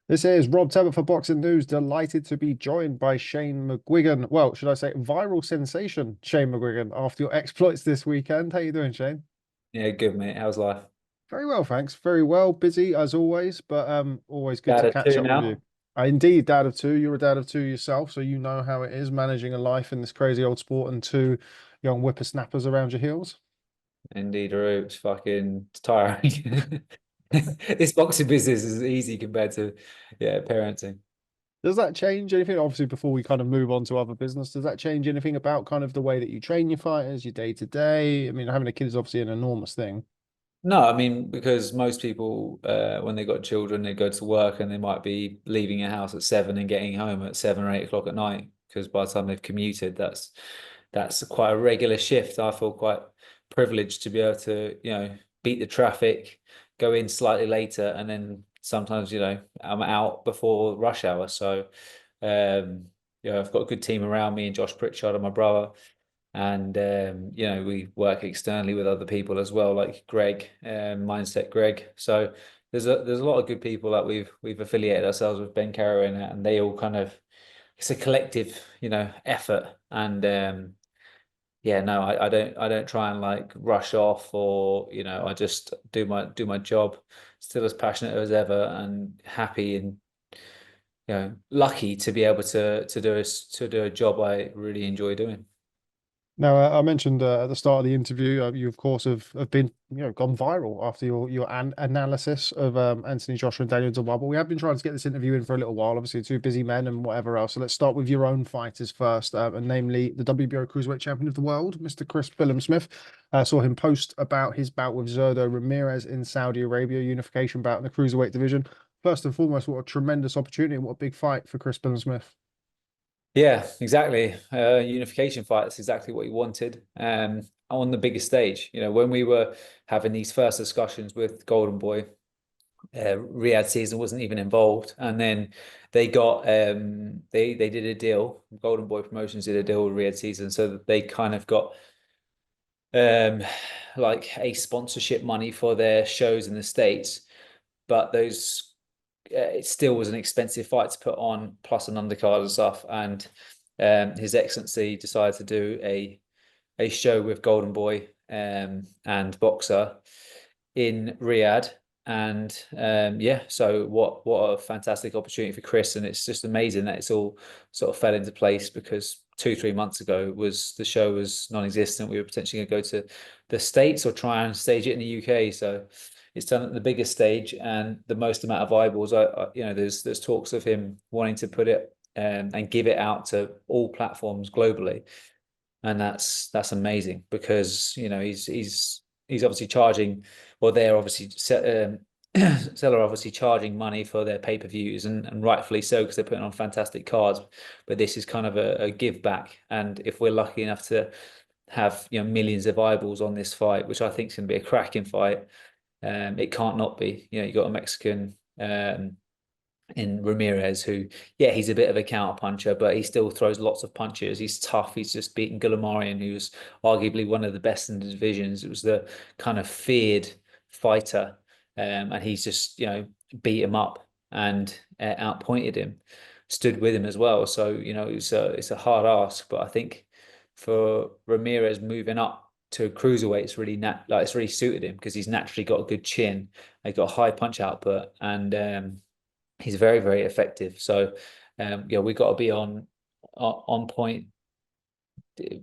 This is Rob Tebbutt for Boxing News. Delighted to be joined by Shane McGuigan. Well, should I say viral sensation Shane McGuigan after your exploits this weekend. How you doing, Shane? Yeah, good mate. How's life? Very well, thanks. Very well. Busy as always, but always good Dad to of catch two up with you. now. Indeed, dad of two. You're a dad of two yourself, so you know how it is managing a life in this crazy old sport and two young whippersnappers around your heels. Indeed, Roo. It's fucking tiring. This boxing business is easy compared to parenting. Does that change anything? Obviously, before we kind of move on to other business, does that change anything about kind of the way that you train your fighters, your day to day? I mean, having a kid is obviously an enormous thing. No, I mean, because most people when they got children, they go to work and they might be leaving a house at 7 and getting home at 7 or 8 o'clock at night. Because by the time they've commuted, that's quite a regular shift. I feel quite privileged to be able to, beat the traffic, go in slightly later, and then sometimes, I'm out before rush hour. So, I've got a good team around me and Josh Pritchard and my brother. And we work externally with other people as well, like Greg, Mindset Greg. So there's a lot of good people that we've affiliated ourselves with, Ben Caro and they all kind of, it's a collective, effort. And no, I don't try and like rush off, or I just do my job, still as passionate as ever and happy, and lucky to be able to do a job I really enjoy doing. Now, I mentioned at the start of the interview, you of course have been gone viral after your analysis of Anthony Joshua and Daniel Dubois. But we have been trying to get this interview in for a little while. Obviously, two busy men and whatever else. So let's start with your own fighters first, and namely the WBO Cruiserweight Champion of the World, Mr. Chris Billam-Smith. Saw him post about his bout with Zurdo Ramirez in Saudi Arabia, unification bout in the cruiserweight division. First and foremost, what a tremendous opportunity and what a big fight for Chris Billam-Smith. Yeah, exactly. Unification fight, that's exactly what he wanted. On the biggest stage. When we were having these first discussions with Golden Boy, Riyadh season wasn't even involved. And then they did a deal. Golden Boy Promotions did a deal with Riyadh season, so that they kind of got um like a sponsorship money for their shows in the States. But those it still was an expensive fight to put on, plus an undercard and stuff. And His Excellency decided to do a show with Golden Boy and Boxer in Riyadh. And so what a fantastic opportunity for Chris. And it's just amazing that it's all sort of fell into place, because 2 3 months ago was the show was non-existent. We were potentially going to go to the States or try and stage it in the UK. So it's done at the biggest stage and the most amount of eyeballs. There's talks of him wanting to put it and give it out to all platforms globally. And that's amazing, because he's obviously charging, well, they're obviously Seller obviously charging money for their pay-per-views, and rightfully so, because they're putting on fantastic cards. But this is kind of a give back, and if we're lucky enough to have millions of eyeballs on this fight, which I think is going to be a cracking fight, it can't not be. You got a Mexican in Ramirez, who, yeah, he's a bit of a counter puncher, but he still throws lots of punches. He's tough. He's just beaten Guillemarian, who's arguably one of the best in the divisions. It was the kind of feared fighter, and he's just beat him up and outpointed him, stood with him as well. So it's a hard ask, but I think for Ramirez moving up to a cruiserweight, it's really suited him, because he's naturally got a good chin. He got a high punch output, and he's very, very effective. So we got to be on point,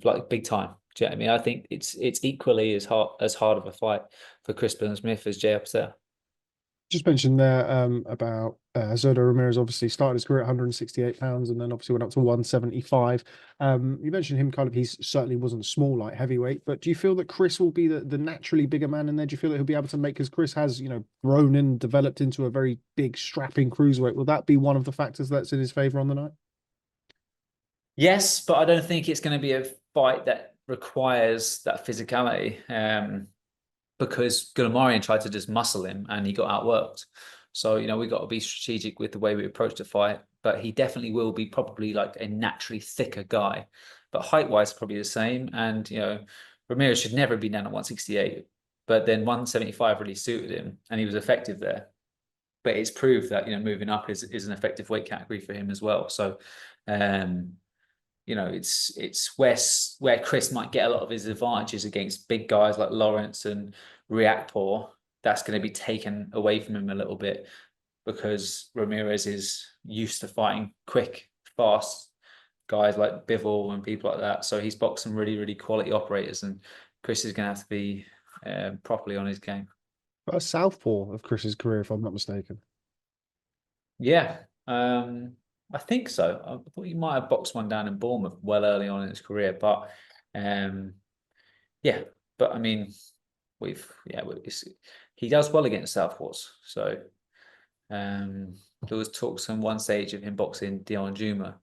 like big time. Do you know what I mean? I think it's equally as hard of a fight for Chris Billam-Smith as Jay Opetaia. Just mentioned there about Zurdo Ramirez obviously started his career at 168 pounds and then obviously went up to 175. You mentioned him kind of, he's certainly wasn't a small light heavyweight, but do you feel that Chris will be the naturally bigger man in there? Do you feel that he'll be able to make, because Chris has, grown and developed into a very big strapping cruiserweight. Will that be one of the factors that's in his favor on the night? Yes, but I don't think it's going to be a fight that requires that physicality. Because Guillemarian tried to just muscle him and he got outworked. So, we got to be strategic with the way we approach the fight. But he definitely will be probably like a naturally thicker guy. But height-wise, probably the same. And, Ramirez should never be down at 168. But then 175 really suited him and he was effective there. but it's proved that, moving up is an effective weight category for him as well. So, it's where Chris might get a lot of his advantages against big guys like Lawrence and Riakporhe. That's going to be taken away from him a little bit because Ramirez is used to fighting quick, fast guys like Bivol and people like that. So he's boxed some really, really quality operators, and Chris is going to have to be properly on his game. A southpaw of Chris's career, if I'm not mistaken. Yeah, I think so. I thought he might have boxed one down in Bournemouth well early on in his career, but yeah. But I mean, he does well against southpaws. So there was talks on one stage of him boxing Daniel Dubois,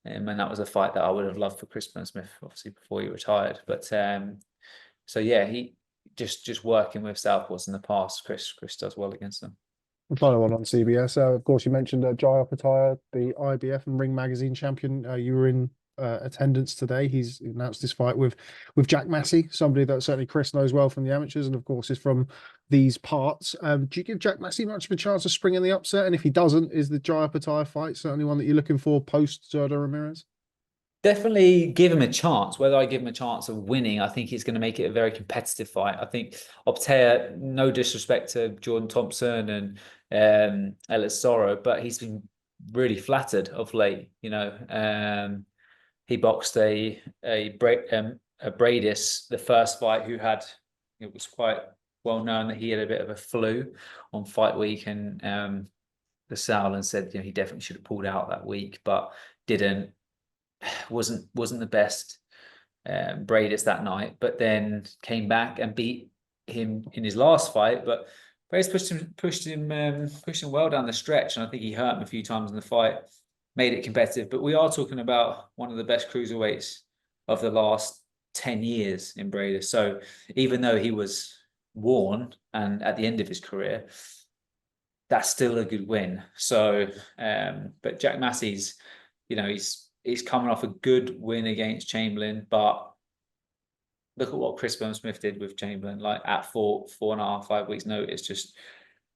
and that was a fight that I would have loved for Chris Billam-Smith, obviously before he retired. But so yeah, he just working with southpaws in the past. Chris does well against them. The final one on CBS. Of course, you mentioned Jai Opetaia, the IBF and Ring Magazine champion. You were in attendance today. He's announced his fight with Jack Massey, somebody that certainly Chris knows well from the amateurs, and of course is from these parts. Do you give Jack Massey much of a chance of springing the upset? And if he doesn't, is the Jai Opetaia fight certainly one that you're looking for post Zurdo Ramirez? Definitely give him a chance. Whether I give him a chance of winning, I think he's going to make it a very competitive fight. I think Opetaia, no disrespect to Jordan Thompson and Ellis Zurdo, but he's been really flattered of late. He boxed a Bradis, the first fight, it was quite well known that he had a bit of a flu on fight week, and the Sauerland said he definitely should have pulled out that week, but didn't. Wasn't the best Bradis that night, but then came back and beat him in his last fight. But Bradis pushed him well down the stretch, and I think he hurt him a few times in the fight, made it competitive. But we are talking about one of the best cruiserweights of the last 10 years in Bradis. So even though he was worn and at the end of his career, that's still a good win. So, but Jack Massey's, he's coming off a good win against Chamberlain, but look at what Chris Billam-Smith did with Chamberlain, like at 4.5, 5 weeks notice, just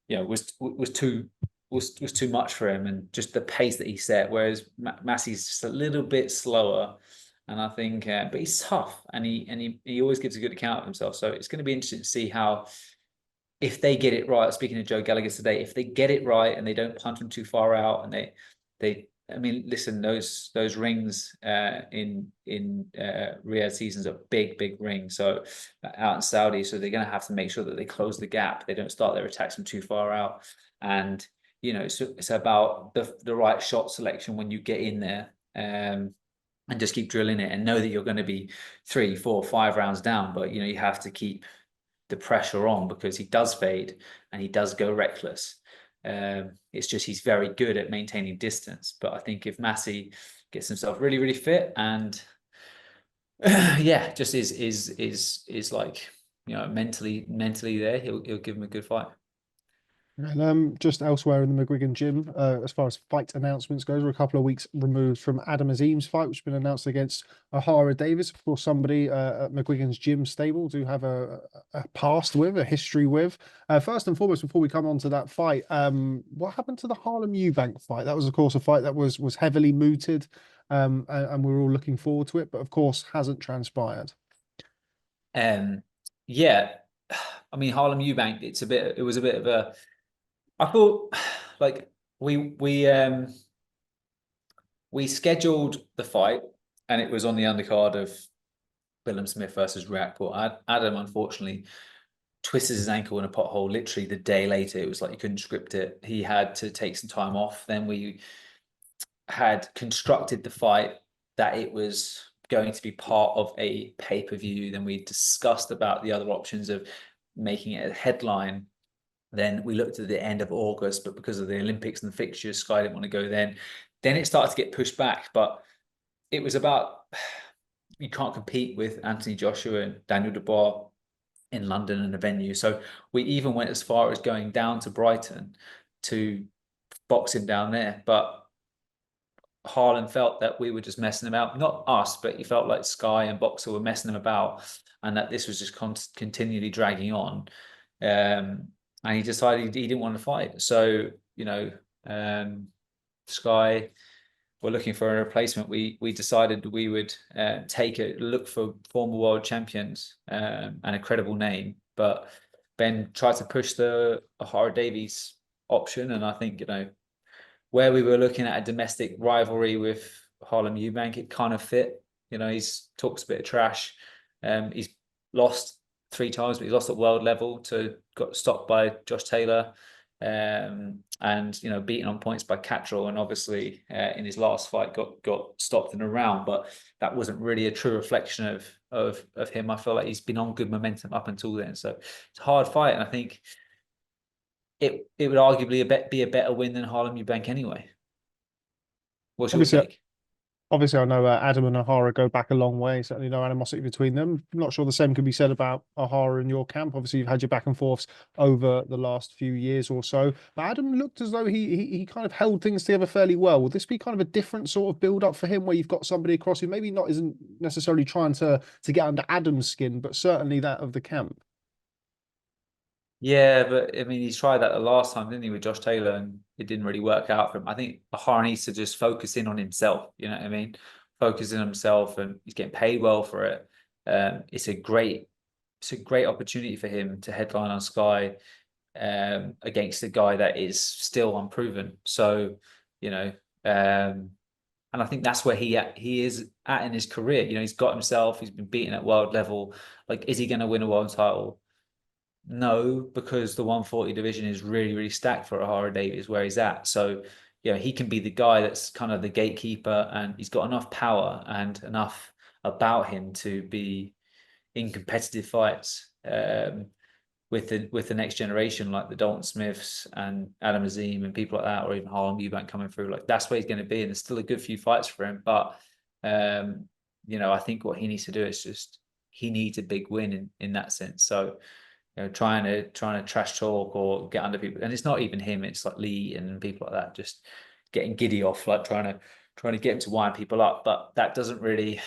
was too much for him, and just the pace that he set. Whereas Massey's just a little bit slower, and I think, but he's tough, and he always gives a good account of himself. So it's going to be interesting to see how, if they get it right. Speaking of Joe Gallagher today, if they get it right and they don't punch him too far out, and they I mean, listen, those rings in Riyadh seasons are big rings. So out in Saudi, so they're going to have to make sure that they close the gap. They don't start their attacks from too far out, and it's about the right shot selection when you get in there, and just keep drilling it, and know that you're going to be 3, 4, 5 rounds down, but you have to keep the pressure on, because he does fade and he does go reckless. It's just he's very good at maintaining distance. But I think if Massey gets himself really, really fit and just is like mentally there, he'll give him a good fight. And just elsewhere in the McGuigan gym, as far as fight announcements goes, we're a couple of weeks removed from Adam Azim's fight, which has been announced against Ohara Davies. Of course, somebody at McGuigan's gym stable do have a past with, a history with. First and foremost, before we come on to that fight, what happened to the Harlem Eubank fight? That was, of course, a fight that was heavily mooted, and we're all looking forward to it, but of course hasn't transpired. Yeah, I mean, Harlem Eubank, it was a bit of a, I thought, like, we scheduled the fight, and it was on the undercard of Billam-Smith versus Riakporhe. Adam, unfortunately, twisted his ankle in a pothole literally the day later. It was like he couldn't script it. He had to take some time off. Then we had constructed the fight that it was going to be part of a pay-per-view. Then we discussed about the other options of making it a headline. Then we looked at the end of August, but because of the Olympics and the fixtures, Sky didn't want to go then. Then it started to get pushed back, but it was about, you can't compete with Anthony Joshua and Daniel Dubois in London in a venue. So we even went as far as going down to Brighton to box him down there. But Harlan felt that we were just messing him about. Not us, but he felt like Sky and Boxer were messing him about, and that this was just continually dragging on. and he decided he didn't want to fight. So, you know, Sky were looking for a replacement. We decided we would take a look for former world champions and a credible name. But Ben tried to push the Ohara Davies option, and I think, you know, where we were looking at a domestic rivalry with Harlem Eubank, it kind of fit. You know, he's talks a bit of trash. He's lost 3 times, but he's lost at world level got stopped by Josh Taylor, and you know, beaten on points by Cattrall, and obviously in his last fight got stopped in a round. But that wasn't really a true reflection of him. I feel like he's been on good momentum up until then. So it's a hard fight, and I think it would arguably be a better win than Harlem Eubank anyway. What's your Obviously, take? obviously, I know Adam and Ohara go back a long way. Certainly, no animosity between them. I'm not sure the same can be said about Ohara and your camp. Obviously, you've had your back and forths over the last few years or so. But Adam looked as though he kind of held things together fairly well. Will this be kind of a different sort of build up for him, where you've got somebody across who maybe not isn't necessarily trying to get under Adam's skin, but certainly that of the camp? Yeah, but I mean, he's tried that the last time, didn't he, with Josh Taylor, and it didn't really work out for him. I think Ahara needs to just focus in on himself. You know what I mean? Focus on himself, and he's getting paid well for it. It's a great opportunity for him to headline on Sky against a guy that is still unproven. So, you know, and I think that's where he is at in his career. You know, he's got himself. He's been beaten at world level. Like, is he going to win a world title? No, because the 140 division is really, really stacked for Ohara Davies where he's at. So, you know, he can be the guy that's kind of the gatekeeper, and he's got enough power and enough about him to be in competitive fights with the next generation, like the Dalton Smiths and Adam Azim and people like that, or even Harlem Eubank coming through. Like, that's where he's going to be, and there's still a good few fights for him. But you know, I think what he needs to do is just he needs a big win in that sense. So, you know, trying to trash talk or get under people, and it's not even him, it's like Lee and people like that, just getting giddy off, like trying to get him to wind people up. But that doesn't really,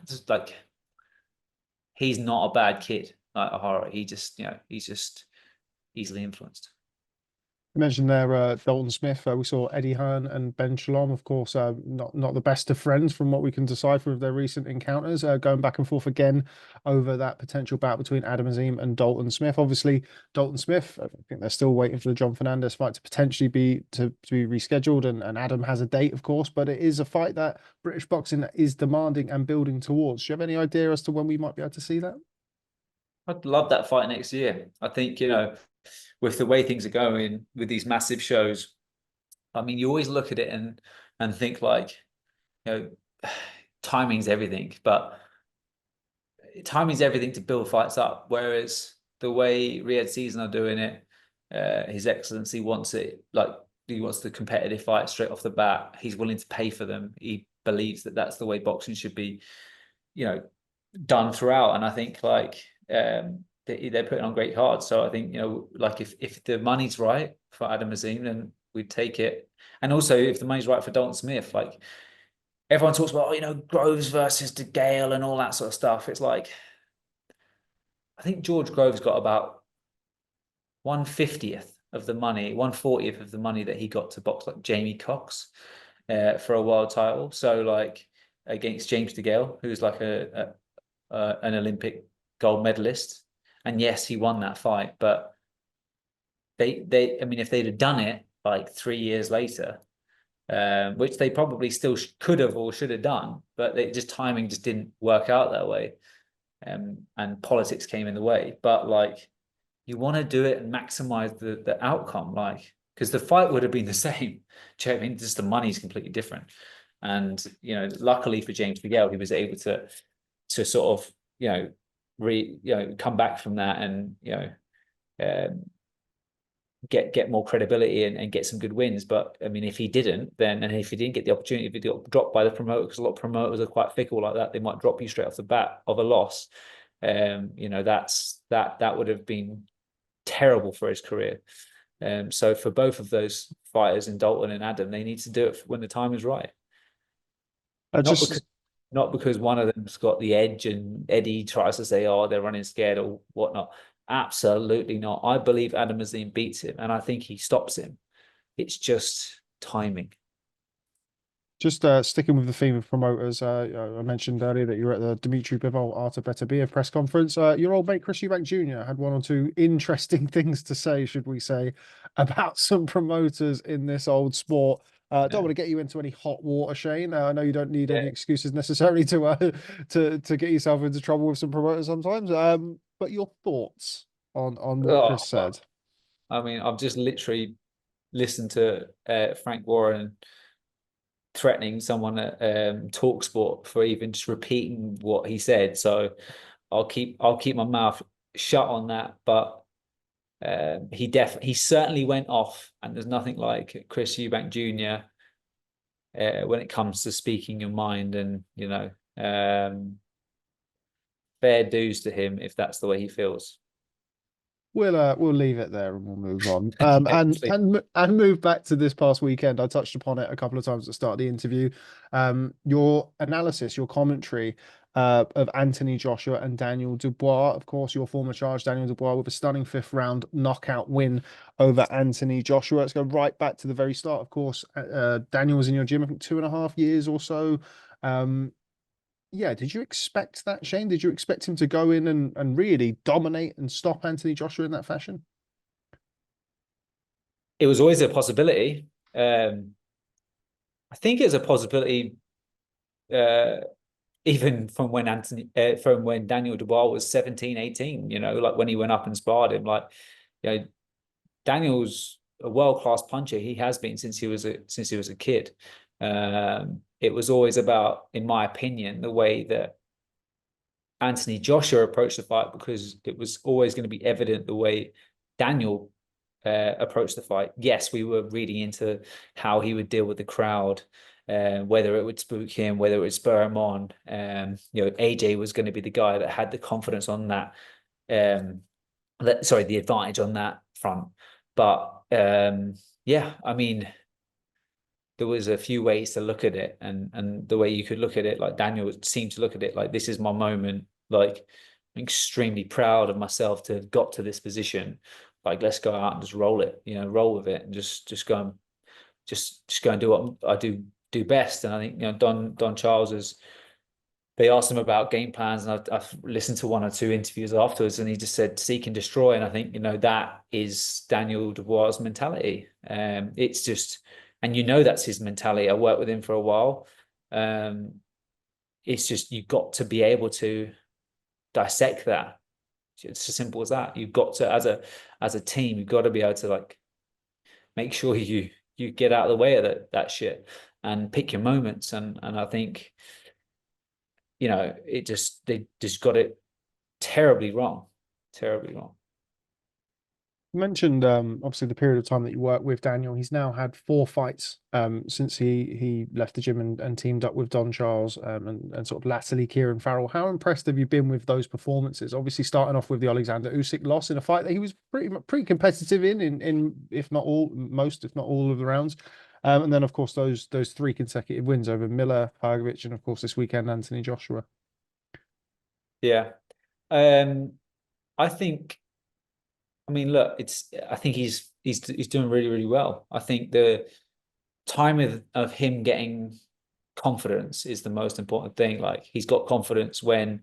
just like, he's not a bad kid like Ohara. He just, you know, he's just easily influenced. You mentioned there Dalton Smith. We saw Eddie Hearn and Ben Shalom, of course, not the best of friends from what we can decipher of their recent encounters, going back and forth again over that potential bout between Adam Azim and Dalton Smith. Obviously, Dalton Smith, I think they're still waiting for the John Fernandez fight to potentially be rescheduled, and Adam has a date, of course, but it is a fight that British boxing is demanding and building towards. Do you have any idea as to when we might be able to see that? I'd love that fight next year. I think, you know, with the way things are going with these massive shows, I mean, you always look at it and think like, you know, timing's everything, but timing's everything to build fights up. Whereas the way Riyadh Season are doing it, His Excellency wants it like, he wants the competitive fight straight off the bat. He's willing to pay for them. He believes that that's the way boxing should be, you know, done throughout. And I think like they're putting on great cards. So I think, you know, like if the money's right for Adam Azim, then we'd take it. And also if the money's right for Dalton Smith, like everyone talks about, oh, you know, Groves versus DeGale and all that sort of stuff. It's like, I think George Groves got about 1/50th of the money, 1/40th of the money that he got to box like Jamie Cox for a world title. So like against James DeGale, who's like an Olympic gold medalist. And yes, he won that fight, but I mean, if they'd have done it like 3 years later, which they probably still could have or should have done, but timing just didn't work out that way, and politics came in the way. But like, you want to do it and maximize the outcome, like, because the fight would have been the same. Do you know what I mean? Just the money's completely different. And you know, luckily for James Miguel, he was able to sort of, you know, come back from that, and you know, get more credibility and get some good wins. But I mean, if he didn't, then, and if he didn't get the opportunity, if he got dropped by the promoter, because a lot of promoters are quite fickle like that, they might drop you straight off the bat of a loss. You know, that would have been terrible for his career. So for both of those fighters, in Dalton and Adam, they need to do it when the time is right. I Not because just not because one of them's got the edge and Eddie tries to say, oh, they're running scared or whatnot. Absolutely not. I believe Adam Azim beats him, and I think he stops him. It's just timing. Just sticking with the theme of promoters, I mentioned earlier that you were at the Dimitri Bivol Art of Better Beer press conference. Your old mate Chris Eubank Jr. had one or two interesting things to say, should we say, about some promoters in this old sport. Don't Yeah. want to get you into any hot water, Shane. I know you don't need any Yeah. excuses necessarily to get yourself into trouble with some promoters sometimes. But your thoughts on what Chris Oh, said? I mean, I've just literally listened to Frank Warren threatening someone at Talksport for even just repeating what he said. So I'll keep my mouth shut on that. But he certainly went off, and there's nothing like Chris Eubank Jr. When it comes to speaking your mind, and fair dues to him if that's the way he feels. We'll leave it there and we'll move on. Yeah, And move back to this past weekend. I touched upon it a couple of times at the start of the interview. Your analysis, your commentary of Anthony Joshua and Daniel Dubois. Of course, your former charge, Daniel Dubois, with a stunning fifth round knockout win over Anthony Joshua. Let's go right back to the very start. Of course, Daniel was in your gym, I think 2.5 years or so. Um, yeah, did you expect that, Shane? Did you expect him to go in and really dominate and stop Anthony Joshua in that fashion? it was always a possibility. I think it's a possibility uh, even from when Daniel Dubois was 17, 18, like when he went up and sparred him. Like, you know, Daniel's a world-class puncher. He has been since he was a kid. It was always about, in my opinion, the way that Anthony Joshua approached the fight, because it was always going to be evident the way Daniel approached the fight. Yes, we were reading into how he would deal with the crowd, whether it would spook him, whether it would spur him on. AJ was going to be the guy that had the confidence on that. The advantage on that front. But yeah, I mean, there was a few ways to look at it, and the way you could look at it, like Daniel seemed to look at it like, this is my moment. Like, I'm extremely proud of myself to have got to this position. Like, let's go out and just roll it, roll with it, and just go and just go and do what I do best. And I think Don Charles is. They asked him about game plans, and I've listened to one or two interviews afterwards, and he just said seek and destroy. And I think that is Daniel Dubois' mentality. It's just, and that's his mentality. I worked with him for a while. It's just, you've got to be able to dissect that. It's as simple as that. You've got to, as a team, you've got to be able to, like, make sure you get out of the way of that shit and pick your moments. And I think, they just got it terribly wrong, terribly wrong. You mentioned obviously the period of time that you worked with Daniel. He's now had 4 fights since he left the gym and teamed up with Don Charles and sort of latterly Kieran Farrell. How impressed have you been with those performances? Obviously, starting off with the Alexander Usyk loss in a fight that he was pretty competitive in if not all, most if not all of the rounds. And then of course those 3 consecutive wins over Miller, Hrgovic, and of course this weekend Anthony Joshua. Yeah. I think, I mean, look, I think he's doing really, really well. I think the time of him getting confidence is the most important thing. Like, he's got confidence when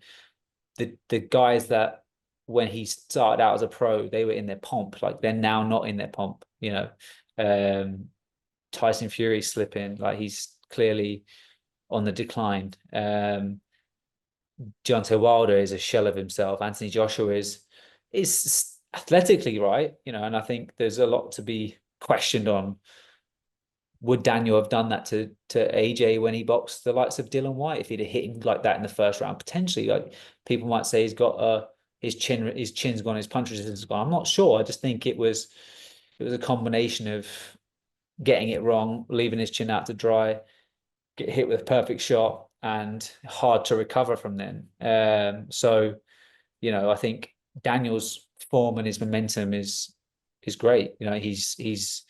the guys that, when he started out as a pro, they were in their pomp. Like, they're now not in their pomp. Tyson Fury slipping, like, he's clearly on the decline. Deontay Wilder is a shell of himself. Anthony Joshua is athletically right, and I think there's a lot to be questioned on. Would Daniel have done that to AJ when he boxed the likes of Dylan White if he'd have hit him like that in the first round? Potentially, like, people might say he's got his chin's gone, his punch resistance has gone. I'm not sure. I just think it was a combination of getting it wrong, leaving his chin out to dry, get hit with a perfect shot, and hard to recover from then. I think Daniel's form and his momentum is great. He's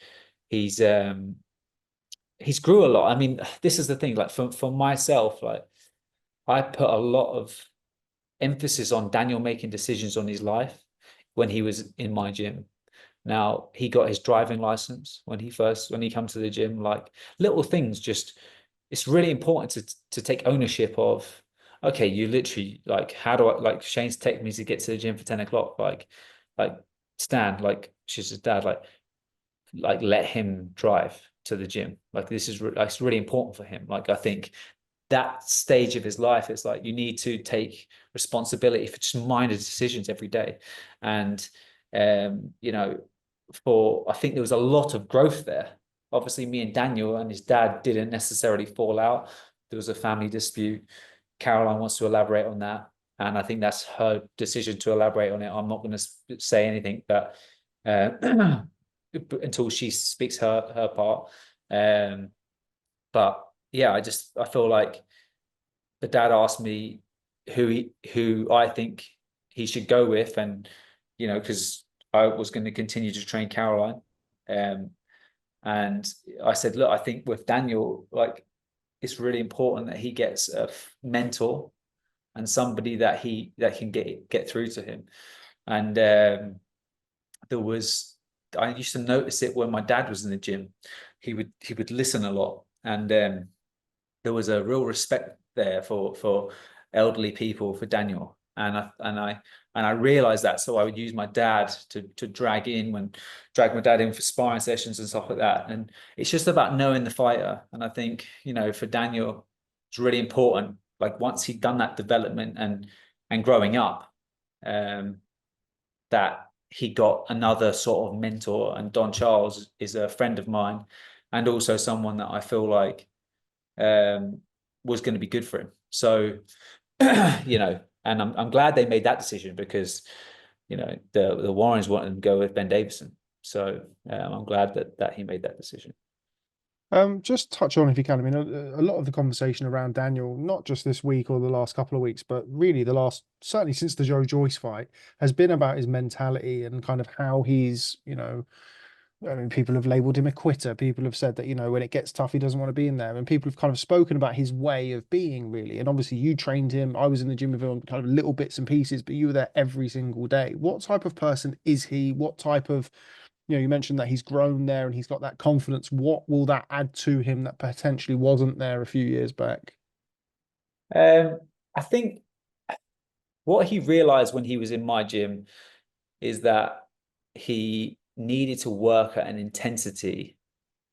grew a lot. I mean, this is the thing. Like, for myself, like, I put a lot of emphasis on Daniel making decisions on his life when he was in my gym. Now, he got his driving license when he come to the gym. Like, little things, just, it's really important to take ownership of, okay, you literally, like, how do I, like, Shane's texting me to get to the gym for 10 o'clock, like Stan, like, she's his dad, like let him drive to the gym. Like, this is like, it's really important for him. Like, I think that stage of his life is like, you need to take responsibility for just minor decisions every day. And you know, I think there was a lot of growth there. Obviously, me and Daniel and his dad didn't necessarily fall out. There was a family dispute. Caroline wants to elaborate on that, and I think that's her decision to elaborate on it. I'm not going to say anything, but until she speaks her part. But yeah, I feel like the dad asked me who I think he should go with, and because I was going to continue to train Caroline, and I said, look, I think with Daniel, like, it's really important that he gets a mentor and somebody that can get through to him. And I used to notice it when my dad was in the gym. He would listen a lot, and there was a real respect there for elderly people, for Daniel, and I realized that. So I would use my dad to drag my dad in for sparring sessions and stuff like that. And it's just about knowing the fighter. And I think, for Daniel, it's really important. Like, once he'd done that development and growing up, that he got another sort of mentor. And Don Charles is a friend of mine, and also someone that I feel like was going to be good for him. So, and I'm glad they made that decision, because, the Warrens wanted to go with Ben Davison. So I'm glad that he made that decision. Just touch on, if you can. I mean, a lot of the conversation around Daniel, not just this week or the last couple of weeks, but really certainly since the Joe Joyce fight, has been about his mentality and kind of how he's, I mean, people have labeled him a quitter. People have said that, when it gets tough, he doesn't want to be in there. And people have kind of spoken about his way of being, really. And obviously, you trained him. I was in the gym with him on kind of little bits and pieces, but you were there every single day. What type of person is he? What type of, you mentioned that he's grown there and he's got that confidence. What will that add to him that potentially wasn't there a few years back? I think what he realized when he was in my gym is that he needed to work at an intensity,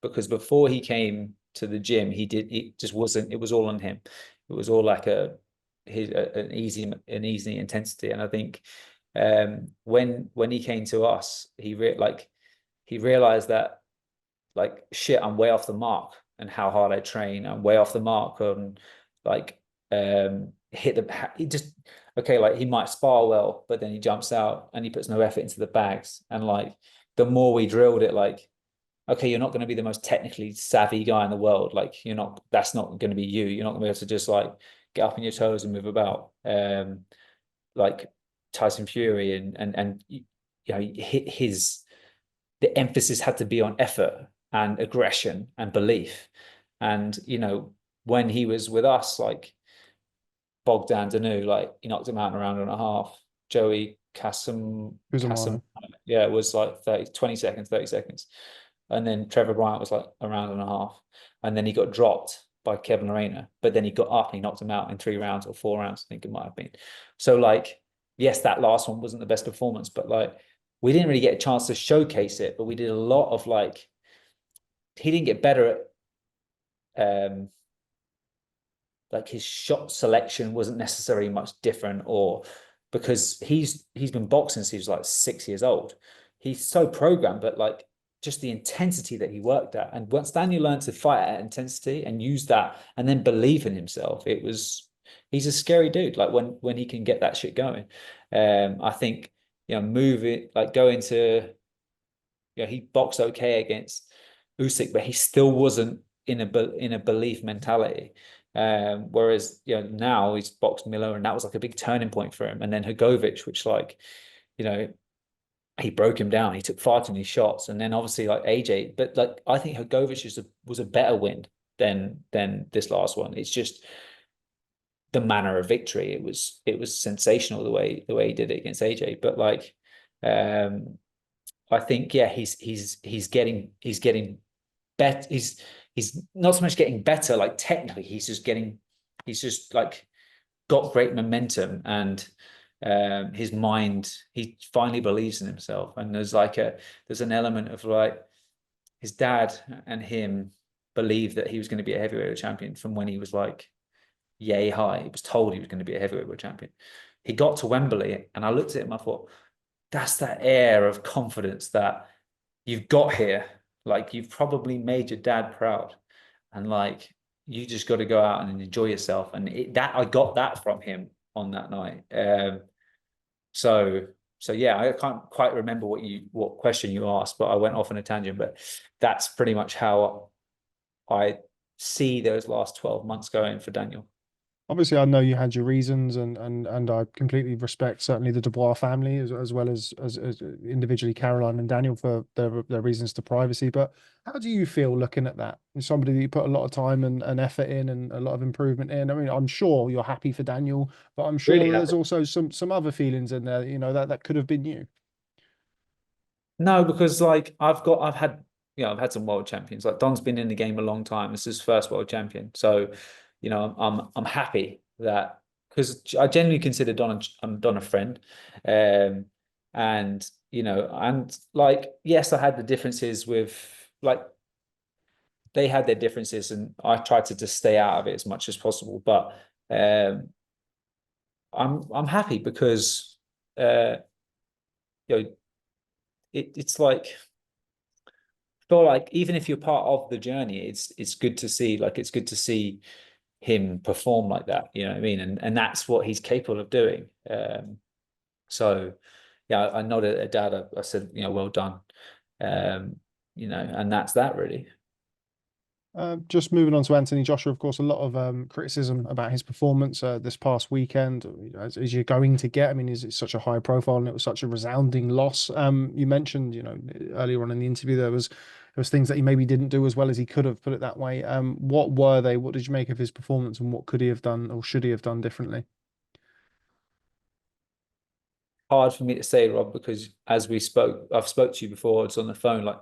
because before he came to the gym, it just wasn't, it was all on him. It was all like an easy intensity. And I think when he came to us, he realized that, like, shit, I'm way off the mark, and how hard I train. I'm way off the mark on, like, he just, okay, like, he might spar well, but then he jumps out and he puts no effort into the bags. And, like, the more we drilled it, like, okay, you're not going to be the most technically savvy guy in the world. Like, that's not going to be you. You're not going to be able to just, like, get up on your toes and move about. Like Tyson Fury, and the emphasis had to be on effort and aggression and belief. And, when he was with us, like, Bogdan Danu, like, he knocked him out in a round and a half. Joey Kasim, yeah, it was like 20 seconds, 30 seconds. And then Trevor Bryant was like a round and a half. And then he got dropped by Kevin Lorena, but then he got up and he knocked him out in 3 rounds or 4 rounds, I think it might have been. So, like, yes, that last one wasn't the best performance, but, like, we didn't really get a chance to showcase it, but we did a lot of, like, he didn't get better at, like, his shot selection wasn't necessarily much different, or because he's been boxing since he was like 6 years old. He's so programmed, but, like, just the intensity that he worked at. And once Daniel learned to fight at intensity and use that and then believe in himself, he's a scary dude. Like, when he can get that shit going. I think, move it, like, go into, he boxed okay against Usyk, but he still wasn't in a belief mentality. Whereas, now he's boxed Miller, and that was like a big turning point for him. And then Hrgović, which, like, he broke him down. He took far too many shots. And then obviously, like, AJ, but, like, I think Hrgović was a better win than this last one. It's just the manner of victory. It was sensational the way he did it against AJ. But, like, I think, yeah, he's getting better. He's not so much getting better, like technically, he's just like got great momentum, and his mind, he finally believes in himself. And there's an element of like his dad and him believed that he was going to be a heavyweight champion from when he was like yay high. He was told he was going to be a heavyweight champion. He got to Wembley, and I looked at him, I thought, that's that air of confidence that you've got here. Like, you've probably made your dad proud, and like, you just got to go out and enjoy yourself. And I got that from him on that night. So yeah, I can't quite remember what question you asked, but I went off on a tangent. But that's pretty much how I see those last 12 months going for Daniel. Obviously, I know you had your reasons, and I completely respect certainly the Dubois family as well as individually Caroline and Daniel for their reasons to privacy. But how do you feel looking at that? As somebody that you put a lot of time and effort in and a lot of improvement in. I mean, I'm sure you're happy for Daniel, but I'm Really sure there's happy. also some other feelings in there, that could have been you. No, because like I've had some world champions. Like, Don's been in the game a long time. This is his first world champion. So, I'm happy that, because I genuinely consider Don a friend. Um and like, yes, I had the differences with, like, they had their differences, and I tried to just stay out of it as much as possible. But um I'm happy because uh you know it's like, feel like even if you're part of the journey, it's good to see, like, it's good to see him perform like that. You know what I mean? And that's what he's capable of doing. So yeah, I nodded at Dad. I said, well done. And that's that really. Just moving on to Anthony Joshua, of course, a lot of criticism about his performance this past weekend, as you're going to get. I mean, is it such a high profile and it was such a resounding loss? You mentioned, earlier on in the interview, there was things that he maybe didn't do as well as he could have, put it that way. What were they? What did you make of his performance, and what could he have done or should he have done differently? Hard for me to say, Rob, because I've spoke to you before. It's on the phone. Like,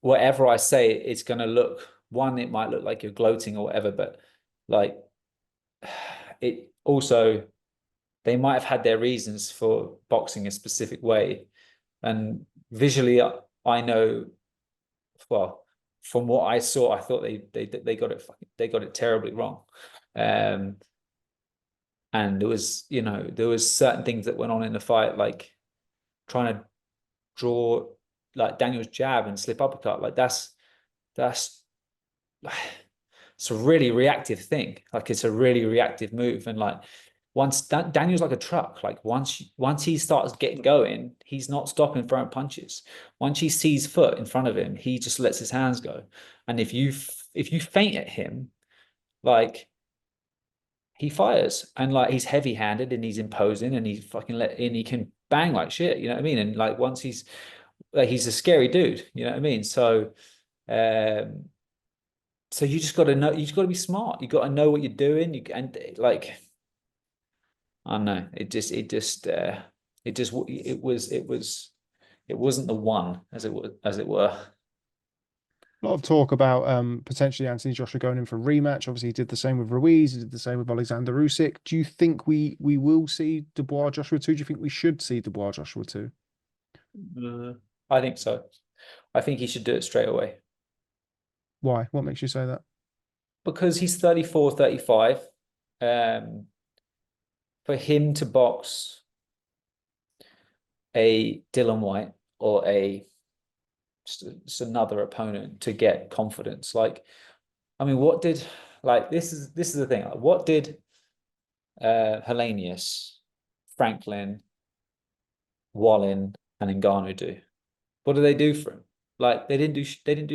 whatever I say, it's going to look, one, it might look like you're gloating or whatever, but like, it also, they might have had their reasons for boxing a specific way. And visually, I know, well, from what I saw, I thought they got it terribly wrong. Um, and there was certain things that went on in the fight, like trying to draw like Daniel's jab and slip uppercut. Like, that's it's a really reactive thing. Like, it's a really reactive move. And like, Daniel's like a truck. Like, once he starts getting going, he's not stopping throwing punches. Once he sees foot in front of him, he just lets his hands go. And if you feint at him, like, he fires, and like, he's heavy handed and he's imposing, and he can bang like shit. You know what I mean? And like, once he's a scary dude. You know what I mean? Um, so you just got to know. You just got to be smart. You got to know what you're doing. And like, I don't know. It wasn't the one, as it were. A lot of talk about potentially Anthony Joshua going in for a rematch. Obviously, he did the same with Ruiz. He did the same with Alexander Usyk. Do you think we will see Dubois Joshua 2? Do you think we should see Dubois Joshua 2? I think so. I think he should do it straight away, Why? What makes you say that? because he's 34, 35. Um, for him to box a Dylan White or just another opponent to get confidence. Like, I mean, this is the thing. What did Hellenius, Franklin, Wallin, and Ngannou do? What did they do for him? Like, they didn't do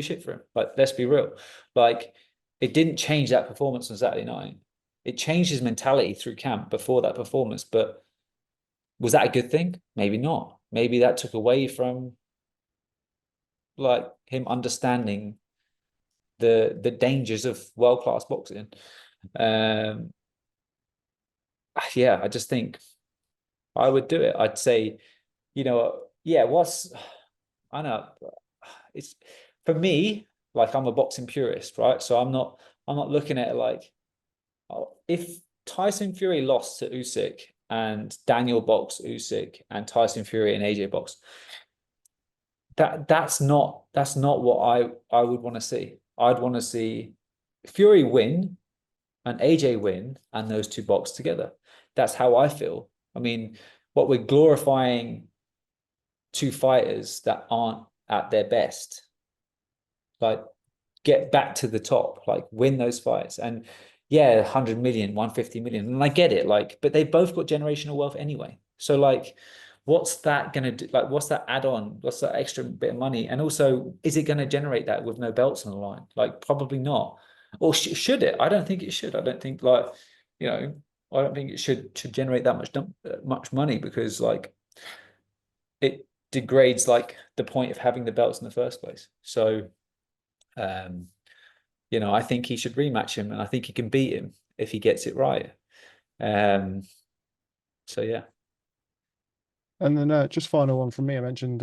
shit for him. Like, let's be real. Like, it didn't change that performance on Saturday night. It changed his mentality through camp before that performance. But was that a good thing? Maybe not. Maybe that took away from like him understanding the dangers of world class boxing. Um, yeah, I just think I would do it. I'd say, yeah, I know it's for me, like I'm a boxing purist, right? So I'm not looking at it like, oh, if Tyson Fury lost to Usyk and Daniel boxed Usyk and Tyson Fury and AJ boxed, that's not what I would want to see. I'd want to see Fury win and AJ win and those two box together. That's how I feel. I mean, what we're glorifying two fighters that aren't at their best. Like, get back to the top, like win those fights. And yeah, 100 million, 150 million. And I get it, like, but they both got generational wealth anyway. So like, what's that gonna do? Like, what's that add-on? What's that extra bit of money? And also, is it gonna generate that with no belts on the line? Like, probably not. Or should it? I don't think it should. I don't think like, you know, I don't think it should generate that much money, because like it degrades like the point of having the belts in the first place. So um, I think he should rematch him, and I think he can beat him if he gets it right. Um, so yeah. And then just final one from me. I mentioned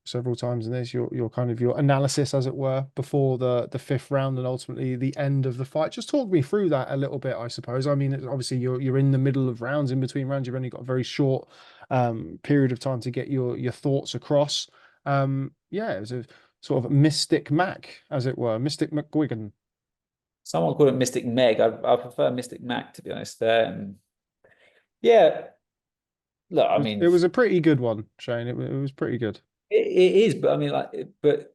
several times in this your kind of your analysis, as it were, before the fifth round and ultimately the end of the fight. Just talk me through that a little bit, I suppose. I mean, obviously you're in the middle of rounds, in between rounds. You've only got a very short period of time to get your thoughts across. Yeah, it was a sort of Mystic Mac, as it were, Mystic McGuigan. Someone called it Mystic Meg. I prefer Mystic Mac, to be honest. Yeah, look, I It mean, was a pretty good one, Shane. It was pretty good. it is, but I mean, like, but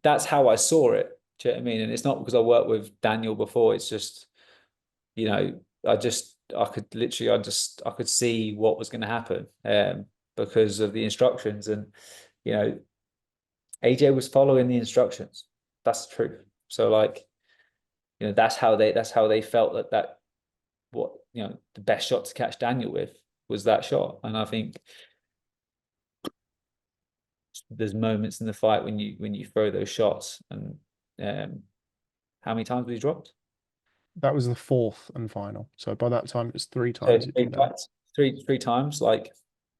that's how I saw it. Do you know what I mean? And it's not because I worked with Daniel before. It's just, I could literally, I could see what was going to happen, because of the instructions. And, you know, AJ was following the instructions. That's the truth. So like, that's how they felt that what, the best shot to catch Daniel with was that shot. And I think there's moments in the fight when you throw those shots. And how many times was he dropped? That was the fourth and final. So by that time, it was three So times he'd three been down. fights, three times. Like,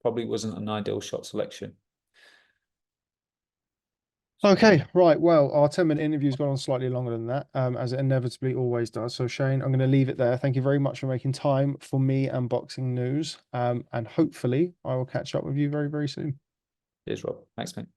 probably wasn't an ideal shot selection. So Okay, right. Well, our 10-minute interview's gone on slightly longer than that, as it inevitably always does. So, Shane, I'm going to leave it there. Thank you very much for making time for me and Boxing News. And hopefully, I will catch up with you very, very soon. cheers, Rob. Thanks, mate.